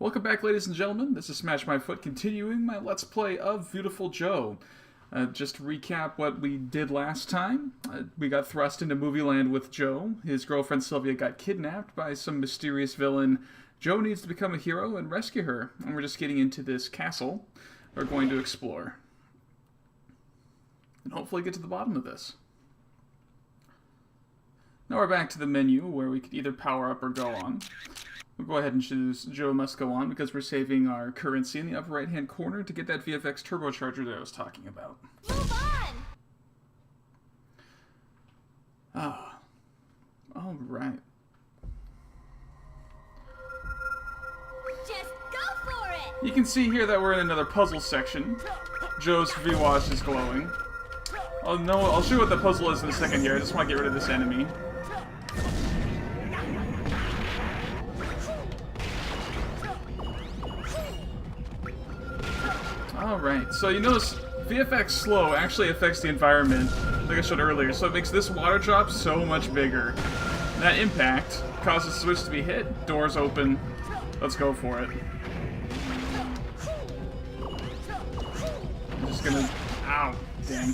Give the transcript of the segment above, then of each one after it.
Welcome back, ladies and gentlemen. This is SmashMyFoot, continuing my Let's Play of Viewtiful Joe. Just to recap what we did last time, we got thrust into movie land with Joe. His girlfriend Sylvia got kidnapped by some mysterious villain. Joe needs to become a hero and rescue her, and we're just getting into this castle we're going to explore. And hopefully get to the bottom of this. Now we're back to the menu, where we could either power up or go on. We'll go ahead and choose Joe Must Go On, because we're saving our currency in the upper right-hand corner to get that VFX turbocharger that I was talking about. Move on! Ah. Alright. Just go for it! You can see here that we're in another puzzle section. Joe's V-Watch is glowing. I'll show you what the puzzle is in a second here. I just want to get rid of this enemy. Alright, so you notice VFX slow actually affects the environment, like I showed earlier, so it makes this water drop so much bigger. And that impact causes the switch to be hit, doors open, let's go for it. I'm just gonna... Ow, dang.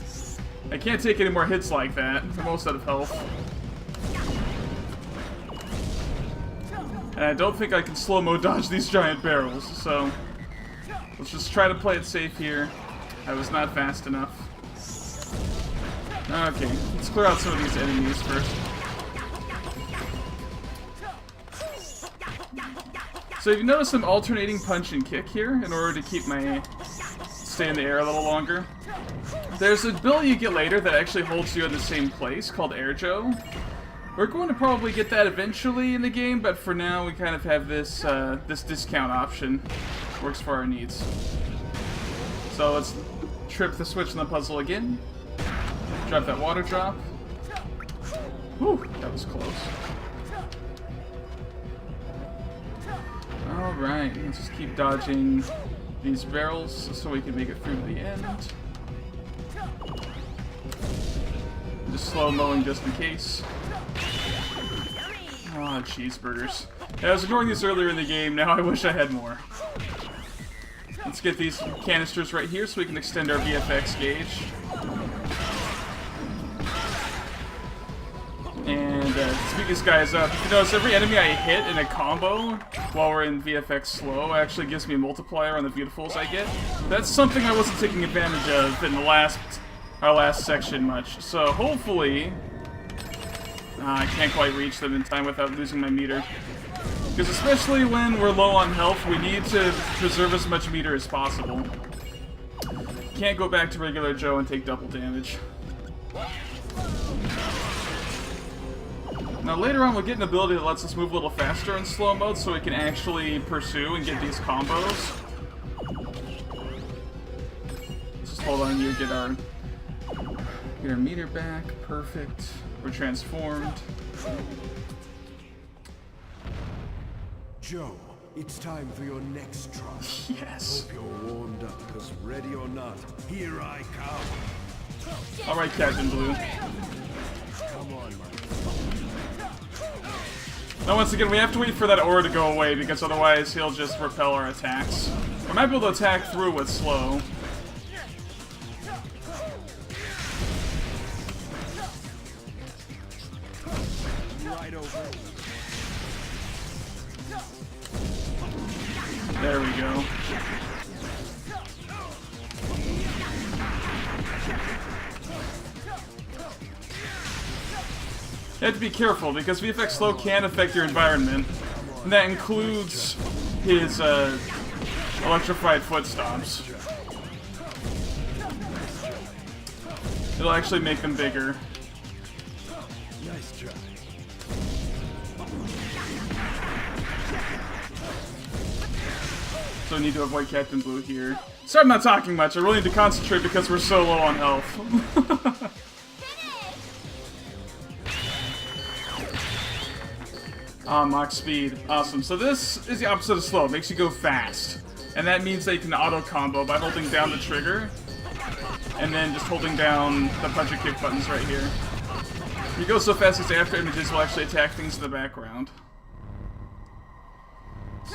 I can't take any more hits like that, I'm almost out of health. And I don't think I can slow-mo dodge these giant barrels, so... let's just try to play it safe here. I was not fast enough. Okay, let's clear out some of these enemies first. So you notice I'm alternating punch and kick here in order to keep my... stay in the air a little longer. There's a ability you get later that actually holds you in the same place called Air Joe. We're going to probably get that eventually in the game, but for now we kind of have this this discount option. Works for our needs. So let's trip the switch in the puzzle again. Drop that water drop. Whew, that was close. Alright, let's just keep dodging these barrels so we can make it through to the end. Just slow-mowing just in case. Ah, cheeseburgers. Yeah, I was ignoring these earlier in the game, now I wish I had more. Let's get these canisters right here so we can extend our VFX gauge. And speed these guys up. You notice every enemy I hit in a combo while we're in VFX slow actually gives me a multiplier on the beautifuls I get. That's something I wasn't taking advantage of in the our last section much. So hopefully... I can't quite reach them in time without losing my meter. Because especially when we're low on health, we need to preserve as much meter as possible. Can't go back to regular Joe and take double damage. Now later on we'll get an ability that lets us move a little faster in slow mode so we can actually pursue and get these combos. Let's just hold on here, get our meter back. Perfect. We're transformed. Joe, it's time for your next trial. Yes. Hope you're warmed up, because ready or not, here I come. Alright, Captain Blue. Come on, my Now once again, we have to wait for that aura to go away, because otherwise he'll just repel our attacks. We might be able to attack through with slow. right over. There we go. You have to be careful, because VFX slow can affect your environment. And that includes his electrified foot stomps. It'll actually make them bigger. Nice try. So I need to avoid Captain Blue here. Sorry I'm not talking much, I really need to concentrate because we're so low on health. Mach speed. Awesome. So this is the opposite of slow. It makes you go fast. And that means that you can auto-combo by holding down the trigger. And then just holding down the punch and kick buttons right here. You go so fast as after images will actually attack things in the background.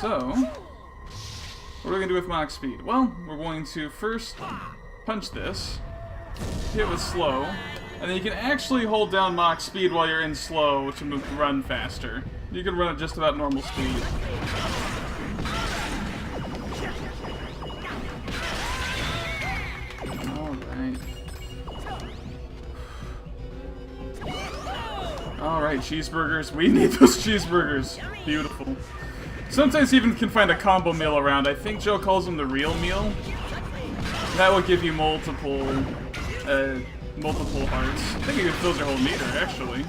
So, What are we going to do with Mach Speed? Well, we're going to first punch this, hit with slow, and then you can actually hold down Mach Speed while you're in slow to run faster. You can run at just about normal speed. Alright, cheeseburgers. We need those cheeseburgers. Beautiful. Sometimes you even can find a combo meal around. I think Joe calls them the real meal. That will give you multiple hearts. I think it fills your whole meter, actually.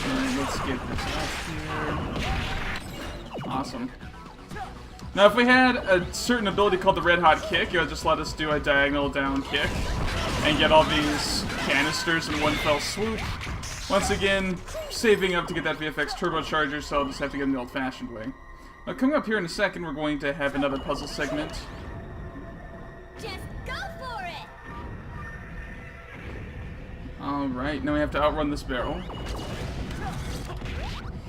Alright, let's get this off here. Awesome. Now, if we had a certain ability called the Red Hot Kick, it would just let us do a diagonal down kick and get all these canisters in one fell swoop. Once again, saving up to get that VFX turbocharger, so I'll just have to get in the old-fashioned way. Now, coming up here in a second, we're going to have another puzzle segment. Just go for it. Alright, now we have to outrun this barrel.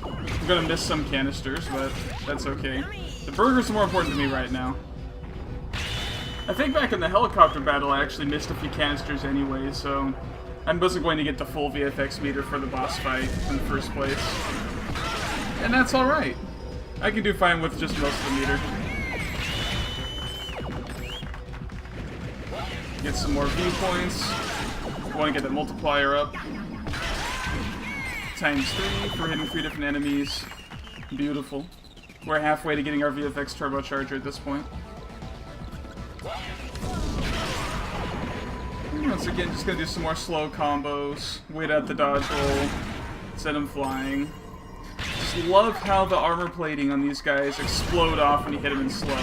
I'm gonna miss some canisters, but that's okay. The burgers are more important to me right now. I think back in the helicopter battle I actually missed a few canisters anyway, so I wasn't going to get the full VFX meter for the boss fight in the first place. And that's alright. I can do fine with just most of the meter. Get some more viewpoints. Want to get that multiplier up. ×3 for hitting 3 different enemies. Beautiful. We're halfway to getting our VFX turbocharger at this point. Once again, just gonna do some more slow combos. Wait out the dodge roll. Set them flying. Just love how the armor plating on these guys explode off when you hit them in slow.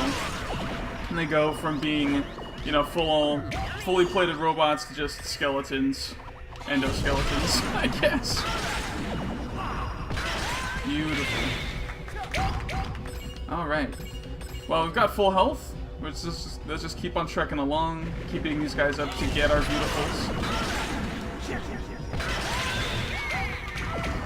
And they go from being, you know, fully plated robots to just skeletons. Endoskeletons, I guess. Beautiful. Alright. Well, we've got full health. Let's just keep on trekking along, keeping these guys up to get our beautifuls.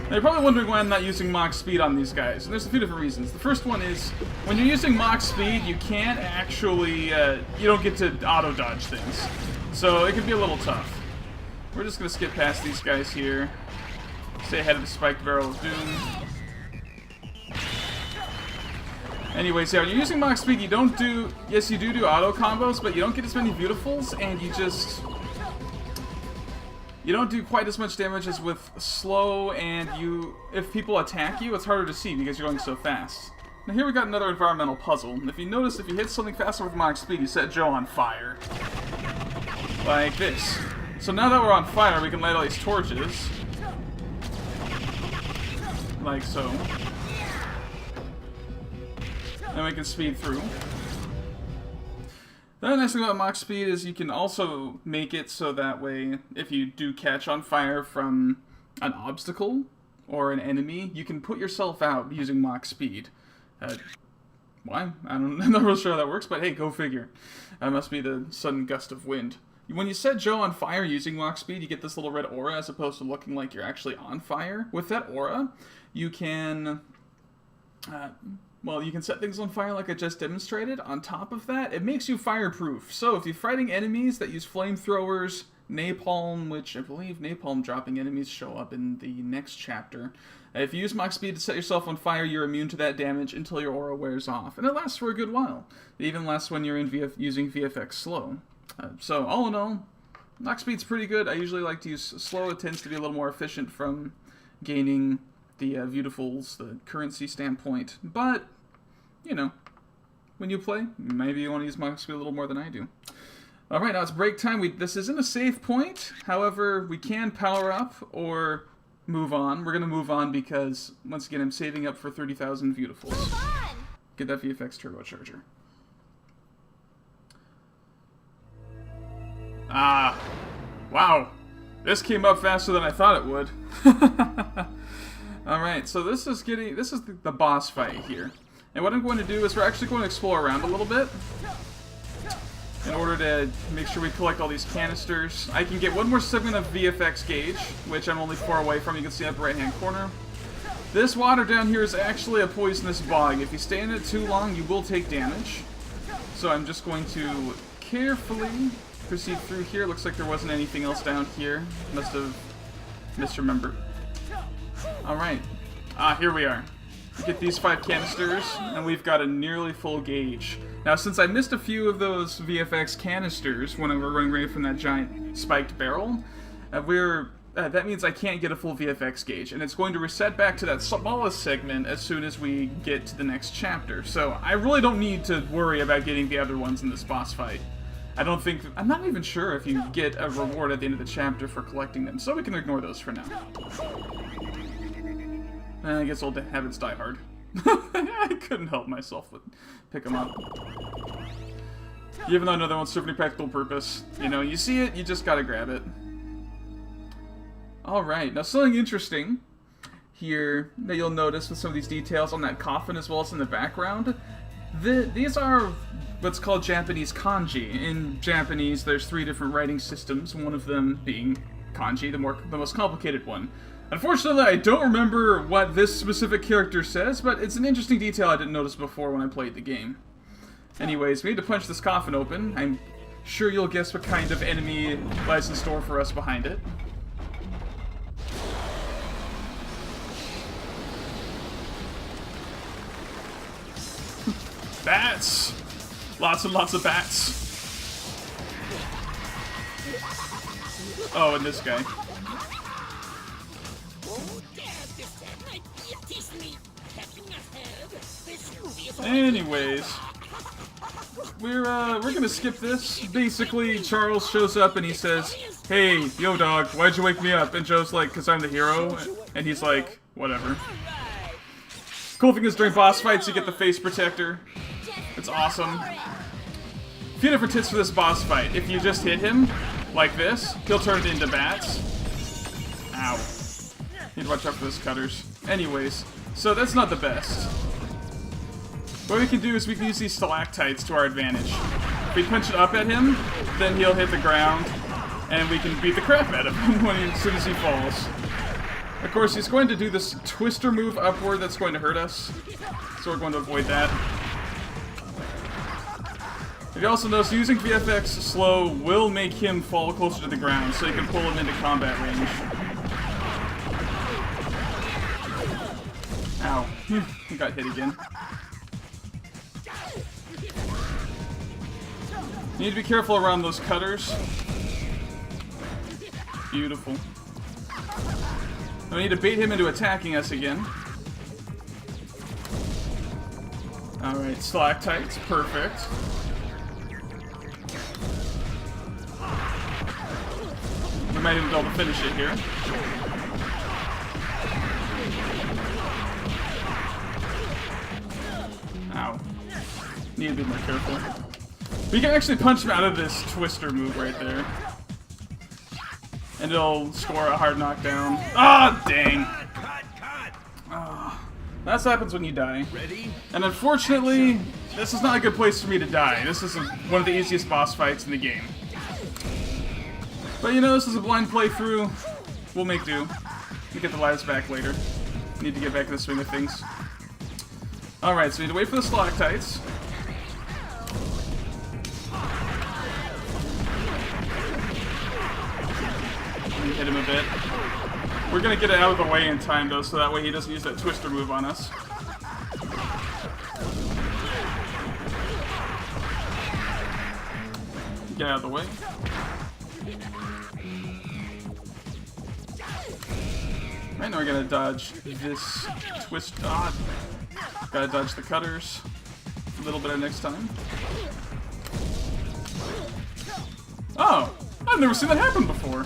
Now you're probably wondering why I'm not using Mach Speed on these guys, and there's a few different reasons. The first one is, when you're using Mach Speed, you can't actually, you don't get to auto-dodge things. So it can be a little tough. We're just gonna skip past these guys here. Stay ahead of the spiked barrel of doom. Anyways, yeah, when you're using Mach Speed, you don't do... Yes, you do auto combos, but you don't get as many beautifuls, and you just... You don't do quite as much damage as with slow, and you... If people attack you, it's harder to see because you're going so fast. Now here we got another environmental puzzle. And if you notice, if you hit something faster with Mach Speed, you set Joe on fire. Like this. So now that we're on fire, we can light all these torches. Like so. And we can speed through. The other nice thing about Mach Speed is you can also make it so that way, if you do catch on fire from an obstacle or an enemy, you can put yourself out using Mach Speed. Why? I'm not really sure how that works, but hey, go figure. That must be the sudden gust of wind. When you set Joe on fire using Mach Speed, you get this little red aura as opposed to looking like you're actually on fire. With that aura, you can... well, you can set things on fire like I just demonstrated. On top of that, it makes you fireproof. So if you're fighting enemies that use flamethrowers, napalm, which I believe napalm dropping enemies show up in the next chapter. If you use Mach Speed to set yourself on fire, you're immune to that damage until your aura wears off. And it lasts for a good while. It even lasts when you're in using VFX slow. So all in all, Mach Speed's pretty good. I usually like to use slow. It tends to be a little more efficient from gaining the Viewtifuls, the currency standpoint, but, you know, when you play, maybe you want to use Mach Speed a little more than I do. Alright, now it's break time. This isn't a save point, however, we can power up or move on. We're going to move on because, once again, I'm saving up for 30,000 Viewtifuls. Get that VFX turbocharger. Ah, wow. This came up faster than I thought it would. Alright, so this is the boss fight here. And what I'm going to do is we're actually going to explore around a little bit in order to make sure we collect all these canisters. I can get one more segment of VFX gauge, which I'm only 4 away from. You can see in the upper right hand corner. This water down here is actually a poisonous bog. If you stay in it too long, you will take damage. So I'm just going to carefully proceed through here. Looks like there wasn't anything else down here. Must have misremembered. Alright. Here we are. Get these 5 canisters, and we've got a nearly full gauge. Now, since I missed a few of those VFX canisters when we were running away from that giant spiked barrel, that means I can't get a full VFX gauge, and it's going to reset back to that smallest segment as soon as we get to the next chapter. So I really don't need to worry about getting the other ones in this boss fight. I'm not even sure if you get a reward at the end of the chapter for collecting them, so we can ignore those for now. I guess old habits die hard. I couldn't help myself but pick them up. Even though I know they won't serve any practical purpose. You know, you see it, you just gotta grab it. Alright, now something interesting here that you'll notice with some of these details on that coffin as well as in the background. These are what's called Japanese kanji. In Japanese, there's 3 different writing systems, one of them being kanji, the most complicated one. Unfortunately, I don't remember what this specific character says, but it's an interesting detail I didn't notice before when I played the game. Anyways, we need to punch this coffin open. I'm sure you'll guess what kind of enemy lies in store for us behind it. Bats! Lots and lots of bats. Oh, and this guy. Anyways, we're gonna skip this. Basically, Charles shows up and he says, "Hey, yo dog, why'd you wake me up?" And Joe's like, "'Cause I'm the hero." And he's like, "Whatever." Cool thing is during boss fights you get the face protector. It's awesome. A few different tips for this boss fight. If you just hit him like this, he'll turn it into bats. Ow. Need to watch out for those cutters. Anyways, so that's not the best. What we can do is we can use these stalactites to our advantage. If we punch it up at him, then he'll hit the ground, and we can beat the crap out of him as soon as he falls. Of course, he's going to do this twister move upward that's going to hurt us, so we're going to avoid that. If you also notice, using VFX slow will make him fall closer to the ground, so you can pull him into combat range. Ow. He got hit again. You need to be careful around those cutters. Beautiful. We need to bait him into attacking us again. Alright, stalactites, perfect. We might even be able to finish it here. Ow. Need to be more careful. We can actually punch him out of this twister move right there. And it'll score a hard knockdown. Ah, dang! That's what happens when you die. And unfortunately, this is not a good place for me to die. This is one of the easiest boss fights in the game. But you know, this is a blind playthrough. We'll make do. We'll get the lives back later. Need to get back in the swing of things. Alright, so we need to wait for the stalactites. Hit him a bit. We're gonna get it out of the way in time though, so that way he doesn't use that twister move on us. Get out of the way. Right now we're gonna dodge this twist. Gotta dodge the cutters a little better next time. Oh! I've never seen that happen before!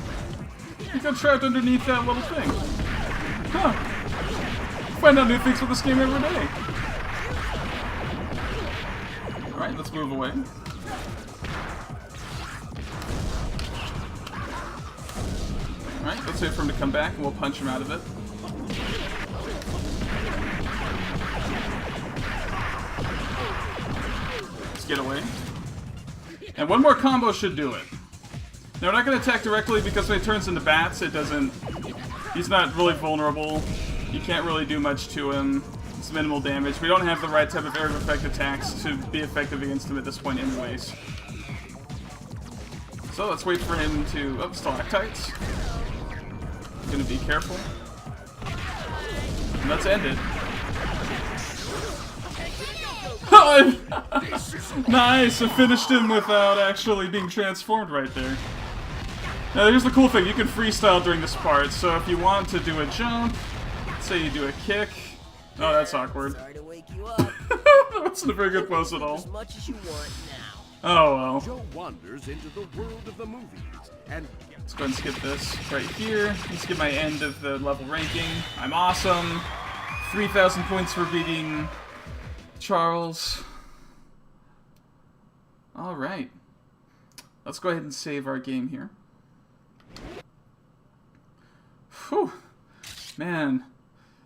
He got trapped underneath that little thing. Huh. Find out new things with this game every day. Alright, let's move away. Alright, let's wait for him to come back and we'll punch him out of it. Let's get away. And one more combo should do it. Now, we're not going to attack directly because when he turns into bats, it doesn't... He's not really vulnerable You can't really do much to him. It's minimal damage. We don't have the right type of area of effect attacks to be effective against him at this point anyways. So let's wait for him to... Oh, stalactites. Gonna be careful. And let's end it. Nice! I finished him without actually being transformed right there. Now here's the cool thing, you can freestyle during this part, so if you want to do a jump, let's say you do a kick... Oh, that's awkward. Sorry to wake you up. That wasn't a very good pose at all. As much as you want now. Oh well. Joe wanders into the world of the movies and Let's go ahead and skip this right here. Let's get my end of the level ranking. I'm awesome. 3,000 points for beating Charles. Alright. Let's go ahead and save our game here. Whew. Man.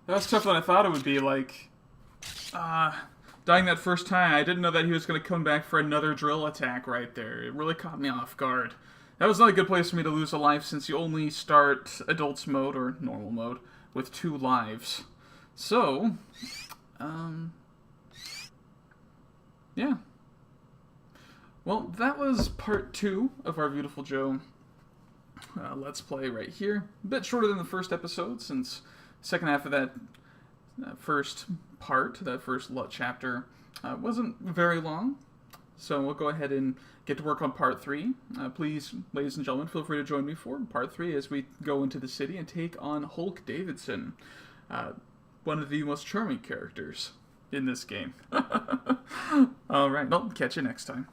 That was tougher than I thought it would be. Like, dying that first time, I didn't know that he was going to come back for another drill attack right there. It really caught me off guard. That was not a good place for me to lose a life since you only start Adults mode, or normal mode, with 2 lives. So, yeah. Well, that was part 2 of our Viewtiful Joe Let's Play right here. A bit shorter than the first episode, since the second half of that first part, that first chapter, wasn't very long. So we'll go ahead and get to work on part 3. Please, ladies and gentlemen, feel free to join me for part 3 as we go into the city and take on Hulk Davidson, one of the most charming characters in this game. Alright, well, catch you next time.